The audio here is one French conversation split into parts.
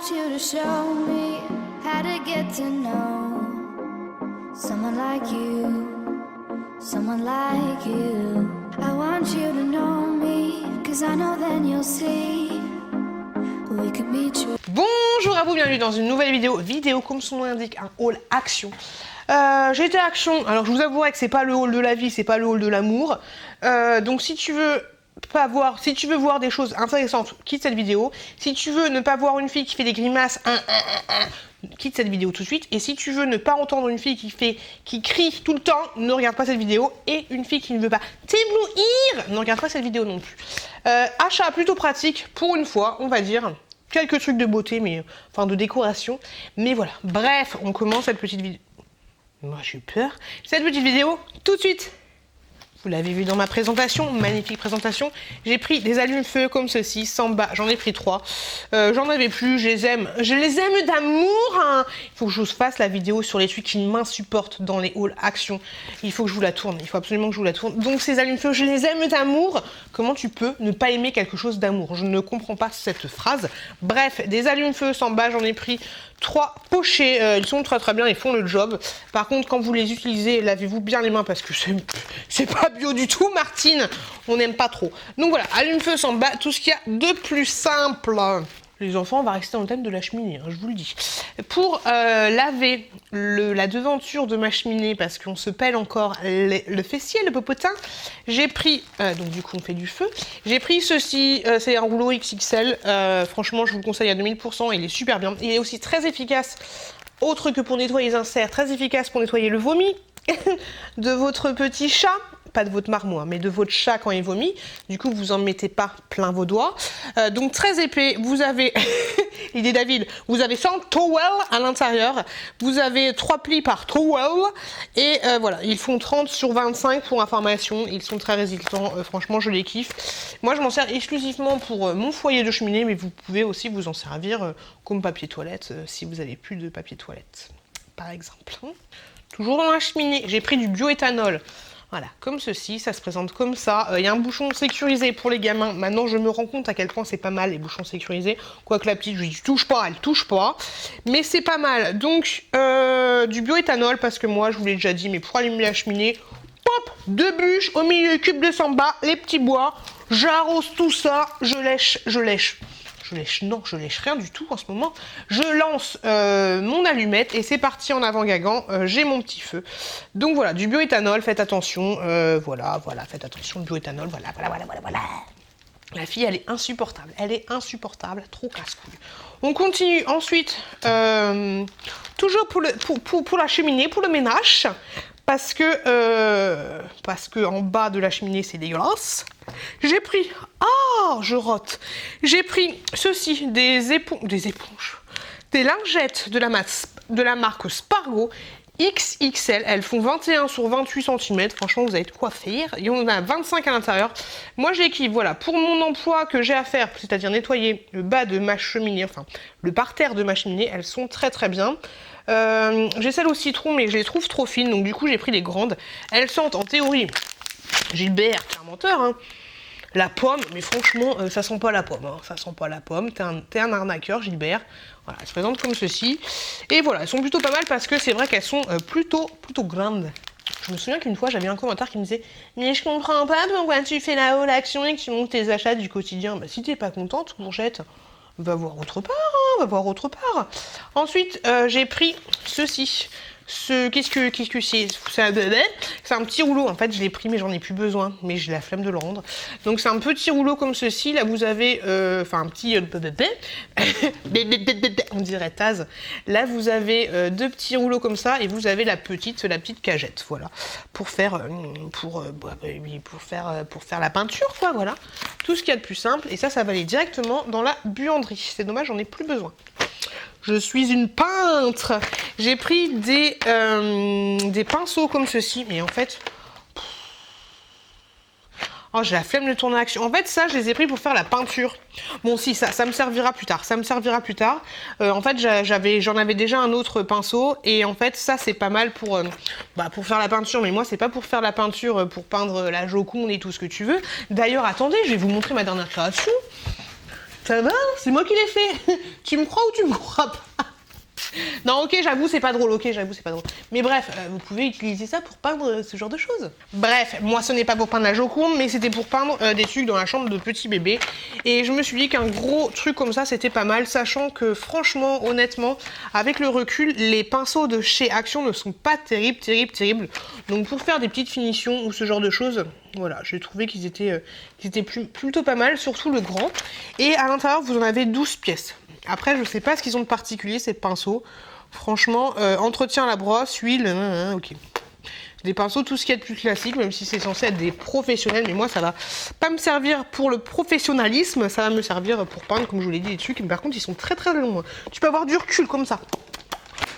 want you to show me how to get to know someone like you, someone like you. I want you to know me, cause I know then you'll see we could be true. Bonjour à vous, bienvenue dans une nouvelle vidéo comme son nom l'indique, un haul action. J'ai été action, alors je vous avouerai que c'est pas le haul de la vie, c'est pas le haul de l'amour. Donc si tu veux voir des choses intéressantes, quitte cette vidéo. Si tu veux ne pas voir une fille qui fait des grimaces, quitte cette vidéo tout de suite. Et si tu veux ne pas entendre une fille qui crie tout le temps, ne regarde pas cette vidéo. Et une fille qui ne veut pas t'éblouir, ne regarde pas cette vidéo non plus. Achat plutôt pratique, pour une fois, on va dire. Quelques trucs de beauté, mais enfin de décoration. Mais voilà, bref, on commence cette petite vidéo. Moi j'ai eu peur. Cette petite vidéo, tout de suite. Vous l'avez vu dans ma présentation, magnifique présentation. J'ai pris des allumes-feu comme ceci, Samba, j'en ai pris 3. J'en avais plus, je les aime d'amour. Hein. Il faut que je vous fasse la vidéo sur les trucs qui m'insupportent dans les hauls action. Il faut que je vous la tourne, il faut absolument que je vous la tourne. Donc ces allumes-feu, je les aime d'amour. Comment tu peux ne pas aimer quelque chose d'amour? Je ne comprends pas cette phrase. Bref, des allumes-feu Samba, j'en ai pris 3 pochés, ils sont très très bien, ils font le job. Par contre, quand vous les utilisez, lavez-vous bien les mains parce que c'est pas bio du tout, Martine. On n'aime pas trop. Donc voilà, allume-feu Samba, tout ce qu'il y a de plus simple. Les enfants, on va rester dans le thème de la cheminée, hein, je vous le dis. Pour laver la devanture de ma cheminée, parce qu'on se pèle encore le fessier, le popotin, j'ai pris, donc du coup on fait du feu, j'ai pris ceci, c'est un rouleau XXL, franchement je vous le conseille à 2000%, il est super bien. Il est aussi très efficace, autre que pour nettoyer les inserts, très efficace pour nettoyer le vomi de votre petit chat. Pas de votre marmot, mais de votre chat quand il vomit. Du coup, vous en mettez pas plein vos doigts. Donc très épais, vous avez, l'idée David, vous avez 100 towels à l'intérieur. Vous avez 3 plis par towel. Et voilà, ils font 30 sur 25 pour information. Ils sont très résistants, franchement, je les kiffe. Moi, je m'en sers exclusivement pour mon foyer de cheminée, mais vous pouvez aussi vous en servir comme papier toilette, si vous avez plus de papier toilette, par exemple. Toujours dans la cheminée, j'ai pris du bioéthanol. Voilà, comme ceci, ça se présente comme ça. Il y a un bouchon sécurisé pour les gamins. Maintenant, je me rends compte à quel point c'est pas mal, les bouchons sécurisés. Quoique la petite, je lui dis, touche pas, elle touche pas. Mais c'est pas mal. Donc, du bioéthanol, parce que moi, je vous l'ai déjà dit, mais pour allumer la cheminée, hop, 2 bûches, au milieu, cube de Samba, les petits bois. J'arrose tout ça, je lèche. Non, je lèche rien du tout en ce moment. Je lance mon allumette et c'est parti en avant gagant. J'ai mon petit feu. Donc voilà, du bioéthanol, faites attention. Voilà, faites attention, le bioéthanol, voilà. La fille, elle est insupportable. Trop casse-couille. On continue ensuite, toujours pour la cheminée, pour le ménage. Parce que en bas de la cheminée, c'est dégueulasse. J'ai pris... Oh, je rote. J'ai pris ceci, des éponges. Des lingettes de la marque Spargo XXL. Elles font 21 sur 28 cm. Franchement, vous avez de quoi faire. Il y en a 25 à l'intérieur. Moi, j'équipe, voilà, pour mon emploi que j'ai à faire, c'est-à-dire nettoyer le bas de ma cheminée, enfin, le parterre de ma cheminée, elles sont très très bien. J'ai celle au citron, mais je les trouve trop fines, donc du coup, j'ai pris les grandes. Elles sentent, en théorie, Gilbert, t'es un menteur, hein. La pomme, mais franchement, ça sent pas la pomme. Hein. Ça sent pas la pomme. T'es un arnaqueur, Gilbert. Voilà, elles se présentent comme ceci. Et voilà, elles sont plutôt pas mal parce que c'est vrai qu'elles sont plutôt grandes. Je me souviens qu'une fois, j'avais un commentaire qui me disait « Mais je comprends pas pourquoi tu fais la haul action et que tu montes tes achats du quotidien. » Bah si t'es pas contente, courgette, va voir autre part, hein, va voir autre part. Ensuite, j'ai pris ceci. Qu'est-ce que c'est? C'est un petit rouleau. En fait, je l'ai pris, mais j'en ai plus besoin. Mais j'ai la flemme de le rendre. Donc, c'est un petit rouleau comme ceci. Là, vous avez... Enfin, un petit... On dirait Taz. Là, vous avez 2 petits rouleaux comme ça. Et vous avez la petite cagette. Voilà. Pour faire la peinture, quoi. Voilà. Tout ce qu'il y a de plus simple. Et ça va aller directement dans la buanderie. C'est dommage, j'en ai plus besoin. Je suis une peintre. J'ai pris des pinceaux comme ceci, mais en fait... Oh, j'ai la flemme de tourner l'action. En fait, ça, je les ai pris pour faire la peinture. Bon, si, ça me servira plus tard. En fait, j'en avais déjà un autre pinceau. Et en fait, ça, c'est pas mal pour faire la peinture. Mais moi, c'est pas pour faire la peinture, pour peindre la Joconde et tout ce que tu veux. D'ailleurs, attendez, je vais vous montrer ma dernière création. Ça va? C'est moi qui l'ai fait. Tu me crois ou tu me crois pas? Non, ok, j'avoue, c'est pas drôle. Ok, j'avoue, c'est pas drôle. Mais bref, vous pouvez utiliser ça pour peindre ce genre de choses. Bref, moi, ce n'est pas pour peindre la Joconde, mais c'était pour peindre des trucs dans la chambre de petit bébé. Et je me suis dit qu'un gros truc comme ça, c'était pas mal, sachant que franchement, honnêtement, avec le recul, les pinceaux de chez Action ne sont pas terribles. Donc pour faire des petites finitions ou ce genre de choses, voilà, j'ai trouvé qu'ils étaient plutôt pas mal, surtout le grand. Et à l'intérieur, vous en avez 12 pièces. Après, je sais pas ce qu'ils ont de particulier, ces pinceaux. Franchement, entretien à la brosse, huile, ok. Des pinceaux, tout ce qu'il y a de plus classique, même si c'est censé être des professionnels. Mais moi, ça va pas me servir pour le professionnalisme, ça va me servir pour peindre, comme je vous l'ai dit, des trucs. Mais par contre, ils sont très longs. Tu peux avoir du recul comme ça.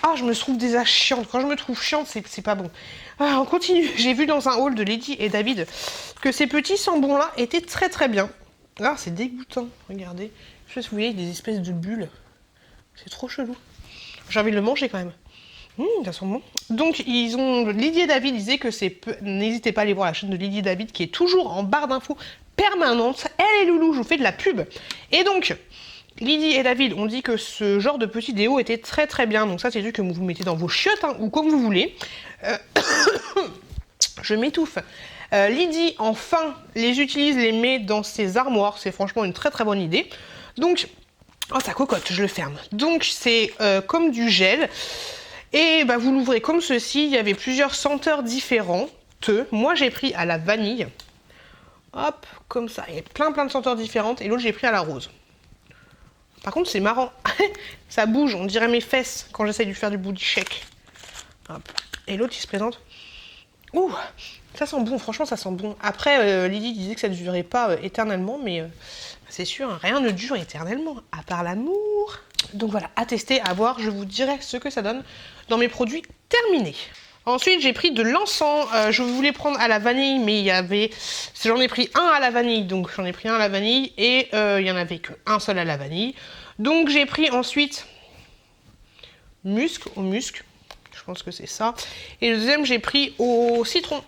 Ah, je me trouve déjà chiante. Quand je me trouve chiante, c'est pas bon. Ah, on continue. J'ai vu dans un haul de Lady et David que ces petits sambons-là étaient très bien. Ah, c'est dégoûtant. Regardez. Je sais pas si vous voyez, des espèces de bulles. C'est trop chelou. J'ai envie de le manger quand même. Ça sent bon. Donc, Lydie et David disaient que c'est peu. N'hésitez pas à aller voir la chaîne de Lydie et David qui est toujours en barre d'infos permanente. Elle et Loulou, je vous fais de la pub. Et donc, Lydie et David ont dit que ce genre de petit déo était très bien. Donc ça, c'est du que vous mettez dans vos chiottes ou comme vous voulez. Je m'étouffe. Lydie, enfin, les utilise, les met dans ses armoires. C'est franchement une très bonne idée. Donc, oh ça cocotte, je le ferme. Donc c'est comme du gel. Et bah, vous l'ouvrez comme ceci. Il y avait plusieurs senteurs différentes. Moi j'ai pris à la vanille. Hop, comme ça. Il y a plein de senteurs différentes. Et l'autre j'ai pris à la rose. Par contre c'est marrant. Ça bouge, on dirait mes fesses quand j'essaye de lui faire du booty shake. Hop. Et l'autre il se présente. Ouh, ça sent bon, franchement ça sent bon. Après, Lydie disait que ça ne durerait pas éternellement, mais c'est sûr, hein, rien ne dure éternellement, à part l'amour. Donc voilà, à tester, à voir, je vous dirai ce que ça donne dans mes produits terminés. Ensuite, j'ai pris de l'encens. Je voulais prendre à la vanille, mais il y avait... J'en ai pris un à la vanille, donc j'en ai pris un à la vanille, et il n'y en avait qu'un seul à la vanille. Donc j'ai pris ensuite au musc. Je pense que c'est ça. Et le deuxième, j'ai pris au citron.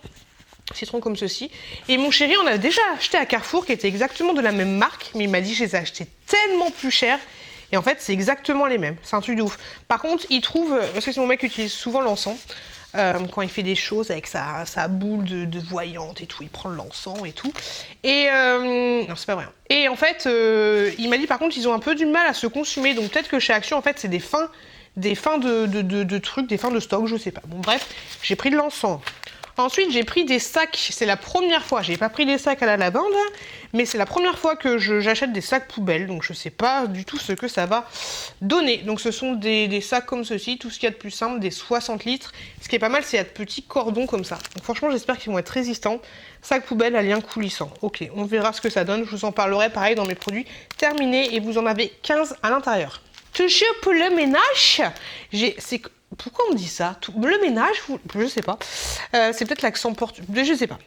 Citron comme ceci. Et mon chéri, on a déjà acheté à Carrefour, qui était exactement de la même marque, mais il m'a dit que je les ai achetés tellement plus cher. Et en fait, c'est exactement les mêmes. C'est un truc de ouf. Par contre, il trouve, parce que c'est mon mec qui utilise souvent l'encens, quand il fait des choses avec sa boule de voyante et tout, il prend de l'encens et tout. Et non, c'est pas vrai. Et en fait, il m'a dit par contre, ils ont un peu du mal à se consumer. Donc peut-être que chez Action, en fait, c'est des fins de trucs, des fins de stock, je sais pas. Bon bref, j'ai pris de l'encens. Ensuite, j'ai pris des sacs, c'est la première fois, j'ai pas pris des sacs à la lavande, mais c'est la première fois que j'achète des sacs poubelles, donc je sais pas du tout ce que ça va donner. Donc ce sont des sacs comme ceci, tout ce qu'il y a de plus simple, des 60 litres. Ce qui est pas mal, c'est qu'il y a de petits cordons comme ça. Donc franchement, j'espère qu'ils vont être résistants. Sac poubelle à lien coulissant. Ok, on verra ce que ça donne, je vous en parlerai pareil dans mes produits terminés, et vous en avez 15 à l'intérieur. Toujours pour le ménage, pourquoi on dit ça? Le ménage, je sais pas. C'est peut-être l'accent portugais, je sais pas.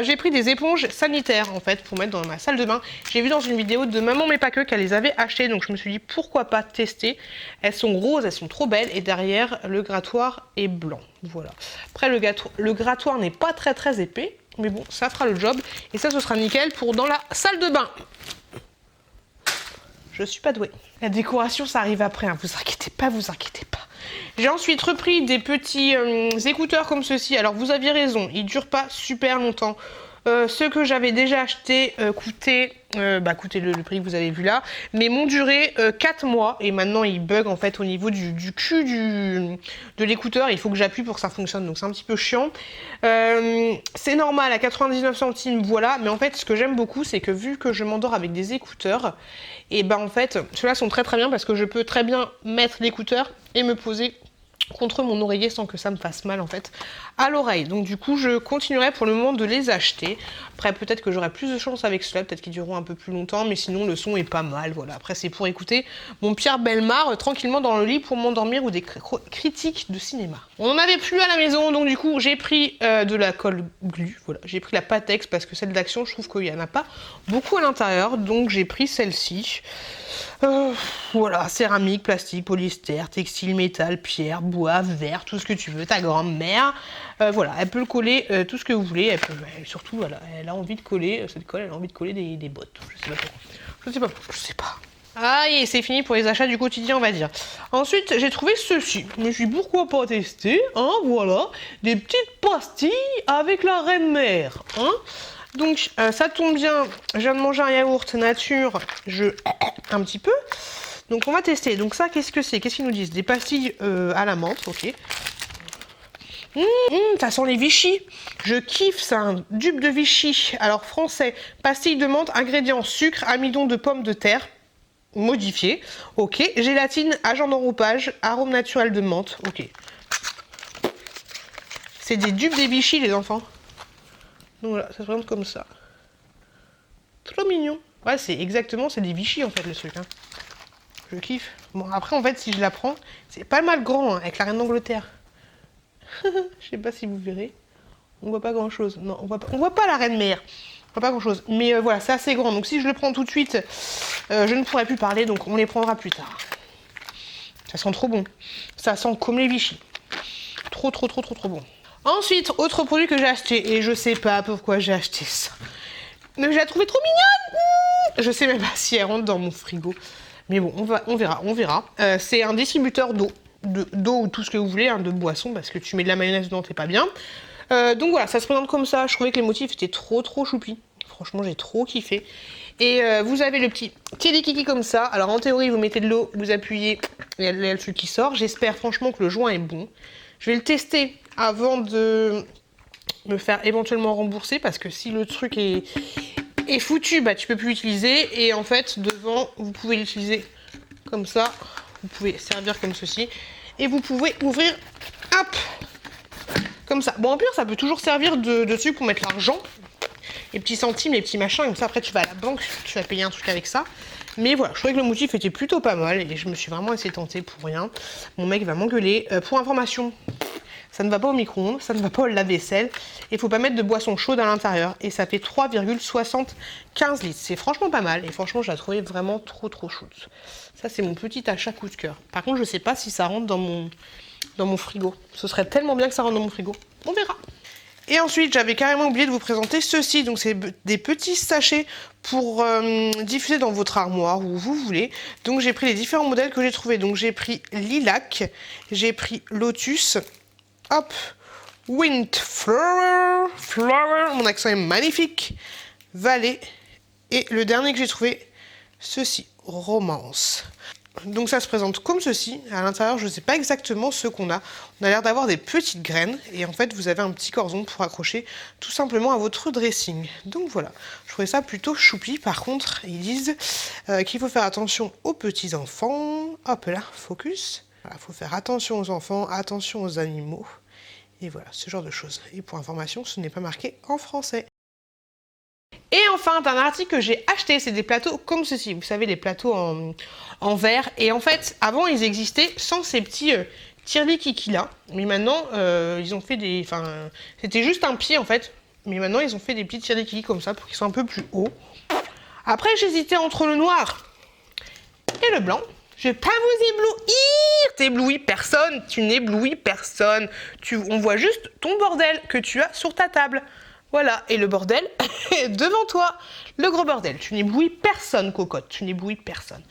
J'ai pris des éponges sanitaires en fait pour mettre dans ma salle de bain. J'ai vu dans une vidéo de Maman mais pas que qu'elle les avait achetées, donc je me suis dit pourquoi pas tester. Elles sont roses, elles sont trop belles et derrière le grattoir est blanc. Voilà. Après le grattoir n'est pas très épais, mais bon ça fera le job et ça ce sera nickel pour dans la salle de bain. Je suis pas douée. La décoration, ça arrive après, hein. Vous inquiétez pas. J'ai ensuite repris des petits écouteurs comme ceci. Alors, vous aviez raison, ils durent pas super longtemps. Ceux que j'avais déjà achetés coûtaient le prix que vous avez vu là, mais m'ont duré 4 mois et maintenant ils bug en fait au niveau du cul de l'écouteur. Il faut que j'appuie pour que ça fonctionne, donc c'est un petit peu chiant. C'est normal à 99 centimes, voilà, mais en fait ce que j'aime beaucoup c'est que vu que je m'endors avec des écouteurs, et ben en fait ceux-là sont très bien parce que je peux très bien mettre l'écouteur et me poser contre mon oreiller sans que ça me fasse mal en fait à l'oreille. Donc du coup je continuerai pour le moment de les acheter. Après peut-être que j'aurai plus de chance avec cela, peut-être qu'ils dureront un peu plus longtemps, mais sinon le son est pas mal. Voilà, après c'est pour écouter mon Pierre Bellemare tranquillement dans le lit pour m'endormir ou des critiques de cinéma. On n'en avait plus à la maison, donc du coup j'ai pris de la colle glu, voilà, j'ai pris la Patex parce que celle d'Action je trouve qu'il n'y en a pas beaucoup à l'intérieur, donc j'ai pris celle-ci. Voilà, céramique, plastique, polyester, textile, métal, pierre, bois, verre, tout ce que tu veux, ta grand-mère. Voilà, elle peut le coller tout ce que vous voulez. Elle peut, surtout, voilà, elle a envie de coller, cette colle, elle a envie de coller des bottes. Je sais pas pourquoi. Je sais pas. Ah, et c'est fini pour les achats du quotidien, on va dire. Ensuite, j'ai trouvé ceci. Je me suis dit, pourquoi pas tester, hein, voilà. Des petites pastilles avec la reine-mère, hein. Donc, ça tombe bien, je viens de manger un yaourt nature, un petit peu. Donc, on va tester. Donc ça, qu'est-ce que c'est? Qu'est-ce qu'ils nous disent? Des pastilles à la menthe, ok. Ça sent les Vichy. Je kiffe, c'est un dupe de Vichy. Alors, français, pastilles de menthe, ingrédients, sucre, amidon de pommes de terre. Modifié, ok. Gélatine, agent d'enroupage, arôme naturel de menthe, ok. C'est des dupes des Vichy, les enfants. Donc voilà, ça se présente comme ça. Trop mignon. Ouais, c'est exactement, c'est des Vichy en fait le truc. Hein. Je kiffe. Bon, après en fait, si je la prends, c'est pas mal grand hein, avec la reine d'Angleterre. Je sais pas si vous verrez. On voit pas grand chose. Non, on voit pas la reine mère. On voit pas grand chose. Mais voilà, c'est assez grand. Donc si je le prends tout de suite, je ne pourrai plus parler. Donc on les prendra plus tard. Ça sent trop bon. Ça sent comme les Vichy. Trop bon. Ensuite, autre produit que j'ai acheté. Et je sais pas pourquoi j'ai acheté ça. Mais je la trouvais trop mignonne. Je sais même pas si elle rentre dans mon frigo. Mais bon, on verra. C'est un distributeur d'eau. D'eau ou tout ce que vous voulez, hein, de boisson, parce que tu mets de la mayonnaise dedans, c'est pas bien. Donc voilà, ça se présente comme ça. Je trouvais que les motifs étaient trop choupi. Franchement, j'ai trop kiffé. Et vous avez le petit kiki comme ça. Alors en théorie, vous mettez de l'eau, vous appuyez, et il y a le truc qui sort. J'espère franchement que le joint est bon. Je vais le tester avant de me faire éventuellement rembourser, parce que si le truc est foutu, bah tu peux plus l'utiliser. Et en fait, devant, vous pouvez l'utiliser comme ça. Vous pouvez servir comme ceci. Et vous pouvez ouvrir, hop, comme ça. Bon, en pire, ça peut toujours servir de dessus pour mettre l'argent. Les petits centimes, les petits machins. Comme ça, après, tu vas à la banque, tu vas payer un truc avec ça. Mais voilà, je trouvais que le motif était plutôt pas mal. Et je me suis vraiment laissé tenter pour rien. Mon mec va m'engueuler. Pour information, ça ne va pas au micro-ondes, ça ne va pas au lave-vaisselle. Et il faut pas mettre de boisson chaude à l'intérieur. Et ça fait 3,75 litres. C'est franchement pas mal. Et franchement, je la trouvais vraiment trop chaude. Ça, c'est mon petit achat coup de cœur. Par contre, je sais pas si ça rentre dans mon frigo. Ce serait tellement bien que ça rentre dans mon frigo. On verra. Et ensuite, j'avais carrément oublié de vous présenter ceci. Donc, c'est des petits sachets pour diffuser dans votre armoire où vous voulez. Donc, j'ai pris les différents modèles que j'ai trouvés. Donc, j'ai pris Lilac, j'ai pris Lotus, hop, Windflower, mon accent est magnifique, Vallée, et le dernier que j'ai trouvé, ceci, Romance. Donc ça se présente comme ceci. À l'intérieur, je ne sais pas exactement ce qu'on a. On a l'air d'avoir des petites graines. Et en fait, vous avez un petit cordon pour accrocher tout simplement à votre dressing. Donc voilà, je trouvais ça plutôt choupi. Par contre, ils disent qu'il faut faire attention aux petits enfants. Hop là, focus. Voilà, faut faire attention aux enfants, attention aux animaux. Et voilà, ce genre de choses. Et pour information, ce n'est pas marqué en français. Et enfin, un article que j'ai acheté, c'est des plateaux comme ceci. Vous savez, les plateaux en verre. Et en fait, avant, ils existaient sans ces petits tirlikiki là. Mais maintenant, ils ont fait des... Enfin, c'était juste un pied en fait. Mais maintenant, ils ont fait des petits tirlikiki comme ça pour qu'ils soient un peu plus hauts. Après, j'hésitais entre le noir et le blanc. Je vais pas vous éblouir. T'éblouis personne. Tu n'éblouis personne. On voit juste ton bordel que tu as sur ta table. Voilà, et le bordel est devant toi. Le gros bordel. Tu n'éblouis personne, cocotte. Tu n'éblouis personne.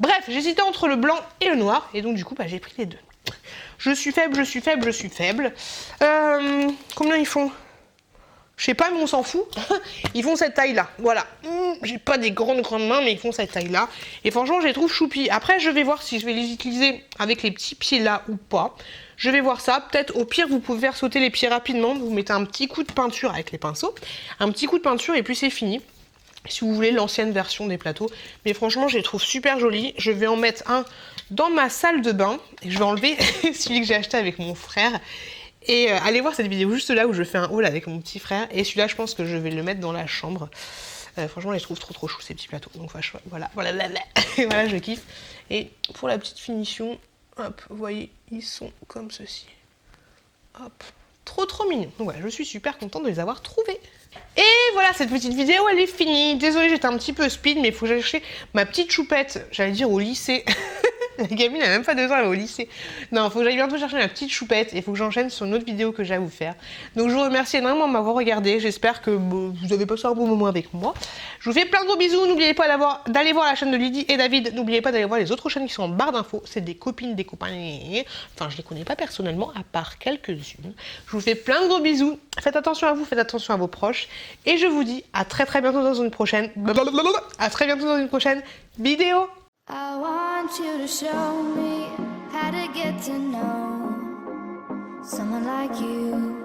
Bref, j'hésitais entre le blanc et le noir. Et donc, du coup, bah, j'ai pris les deux. Je suis faible. Combien ils font? Je sais pas, mais on s'en fout. Ils font cette taille-là. Voilà. J'ai pas des grandes mains, mais ils font cette taille-là. Et franchement, je les trouve choupi. Après, je vais voir si je vais les utiliser avec les petits pieds là ou pas. Je vais voir ça. Peut-être, au pire, vous pouvez faire sauter les pieds rapidement. Vous mettez un petit coup de peinture avec les pinceaux. Un petit coup de peinture et puis c'est fini. Si vous voulez l'ancienne version des plateaux. Mais franchement, je les trouve super jolis. Je vais en mettre un dans ma salle de bain. Et je vais enlever celui que j'ai acheté avec mon frère. Et allez voir cette vidéo juste là où je fais un haul avec mon petit frère. Et celui-là, je pense que je vais le mettre dans la chambre. Franchement, je les trouve trop chou ces petits plateaux. Donc voilà, voilà, je kiffe. Et pour la petite finition, hop, vous voyez, ils sont comme ceci. Hop, trop mignon. Donc voilà, je suis super contente de les avoir trouvés. Et voilà, cette petite vidéo, elle est finie. Désolée, j'étais un petit peu speed, mais il faut que j'aille chercher ma petite choupette, j'allais dire au lycée. La gamine a même pas 2 ans, elle va au lycée. Non, faut que j'aille bientôt chercher la petite choupette et il faut que j'enchaîne sur une autre vidéo que j'ai à vous faire. Donc je vous remercie énormément de m'avoir regardé. J'espère que vous avez passé un bon moment avec moi. Je vous fais plein de gros bisous. N'oubliez pas d'aller voir la chaîne de Lydie et David. N'oubliez pas d'aller voir les autres chaînes qui sont en barre d'infos. C'est des copines, des copains. Enfin, je les connais pas personnellement, à part quelques-unes. Je vous fais plein de gros bisous. Faites attention à vous, faites attention à vos proches. Et je vous dis à très bientôt dans une prochaine. À très bientôt dans une prochaine vidéo. I want you to show me how to get to know someone like you,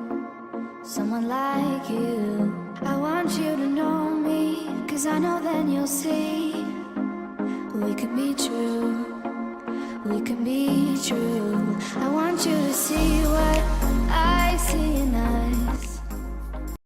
someone like you. I want you to know me, 'cause I know then you'll see we could be true, we could be true. I want you to see what I see.